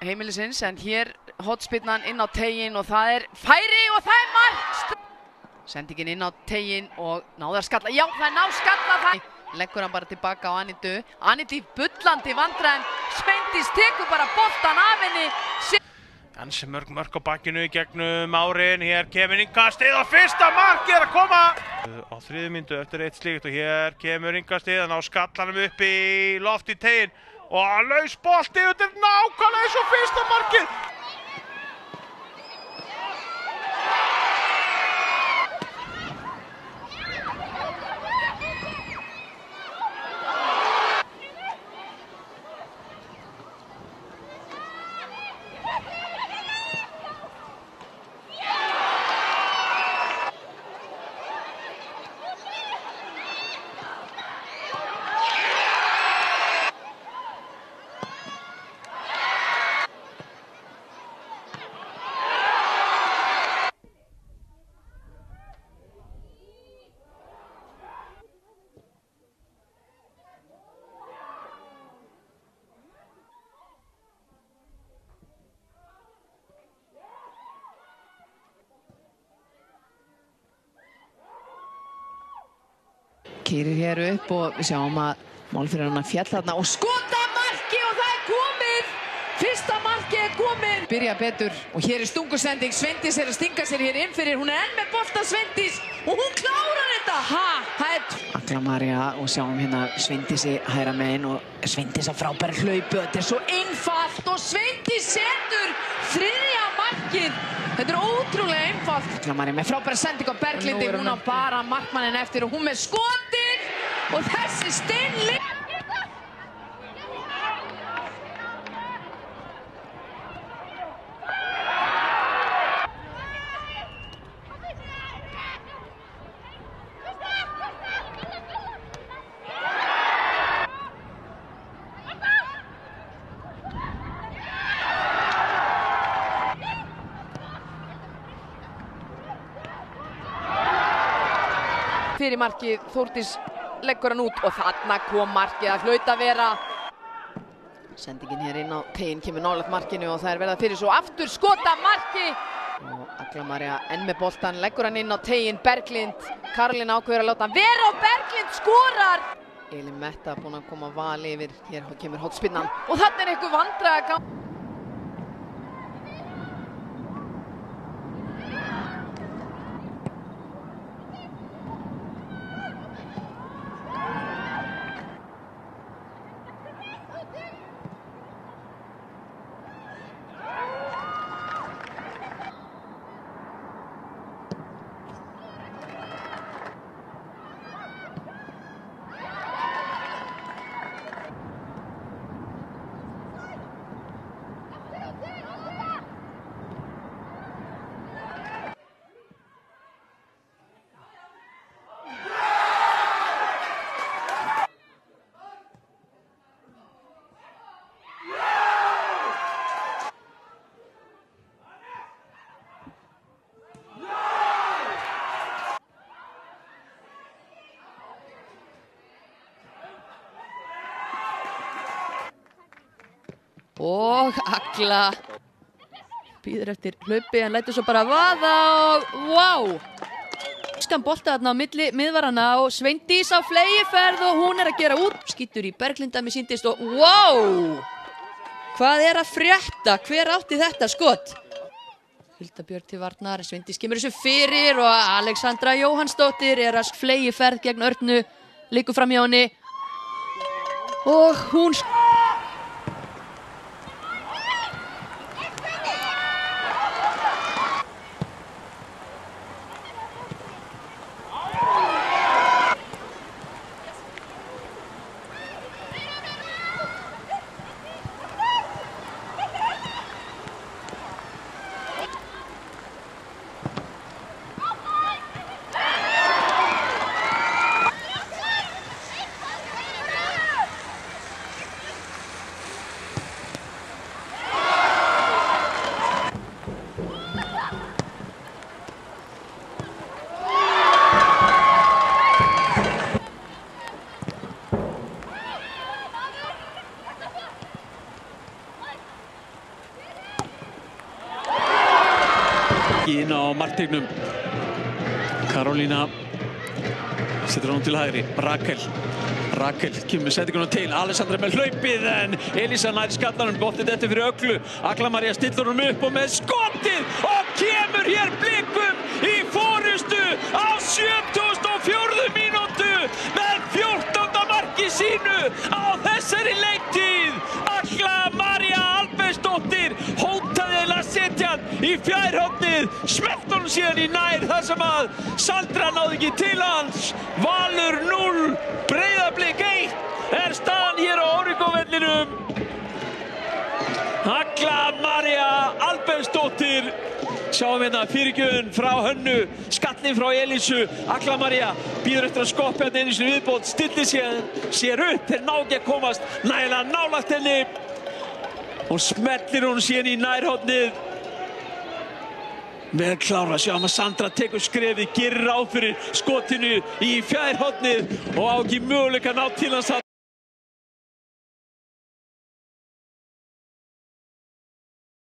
heimilisins, en hér hornspyrnan inn á teiginn og það færi og það mark! Sendingin inn á teiginn og náður að skalla, já það ná skalla það! Leggur hann bara tilbaka á Anitu, Aniti bullandi vandræðum, Sveindís tekur bara boltan af henni. Ansi mörg á bakkinu í gegnum árin, hér kemur innkastið og fyrsta markið að koma! Á 3. mínútu eftir eitt slíkt og hér kemur innkastið, hann á skallanum upp í loft í teiginn og laus bolti og þetta nákvæmlega eins og fyrsta markið! Keyrir hér upp og við sjáum að málfyrirarna fjall þarna og skota marki og það komið! Fyrsta markið komið! Byrja betur og hér stungusending, Sveindís að stinga sér hér inn fyrir, hún enn með bolta Sveindís og hún klárar þetta! Agla María og sjáum hérna Sveindísi hægra megin og Sveindís að frábæra hlaupu, þetta svo einfalt og Sveindís setur 3. markið! Þetta ótrúlega einfalt. Agla María með frábæra sending á Berglindi, hún á bara markmanninn eftir og hún með skotin og þessi steinli. Fyrir markið, Þórdís leggur hann út og þarna kom markið að hlaut að vera. Sendingin hér inn á teiginn kemur nálægt markinu og það verið að fyrir svo aftur skota marki. Og Agla María enn með boltan, leggur hann inn á teiginn, Berglind. Karolín ákveður að láta hann vera og Berglind skorar. Elín Metta búin að koma val yfir, hér kemur hornspyrnan og þarna einhver vandræðagang. Og Agla býður eftir hlaupi, hann lætur svo bara vaða og vá! Skan bolta þarna á milli miðvarana og Sveindís á fleygiferð og hún að gera út. Skýtur í Berglinda með síndist og vá! Hvað að frétta? Hver átti þetta skot? Hulda Björk til varnar, Sveindís kemur þessu fyrir og Alexandra Jóhannsdóttir að fleygiferð gegn Örnu, liggur fram hjá henni og hún ekki inn á marktegnum. Karolína setur hún til hægri. Rakel kemur með settinguna til. Alessandra með hlaupið en Elísa nær skallanum. Boltið þetta fyrir Öglu. Agla María stillir hún upp og með skotið og kemur hér Blikum í forystu á 74. mínútu með 14. marki sínu á þessari leiktíð. Agla María Albertsdóttir hótaði að setja hann í fjærhornið, smellti hann síðan í nær þar sem að Sandra náði ekki til hans. Valur 0, Breiðablik 1 er staðan hér á Origo-vellinum. Agla María Albertsdóttir, sjáum hérna fyrirgjöfun frá Hönnu, skallinn frá Elísu. Agla María býður eftir að skoppa hérna einu sinni viðbót, stillir sér upp, þeir ná ekki að komast nægilega nálægt henni og smellir hún síðan í nærhornið. Vel klára, sjáum að Sandra tekur skrefið, gerir ráð fyrir skotinu í fjærhornið og á ekki möguleika að ná til hans.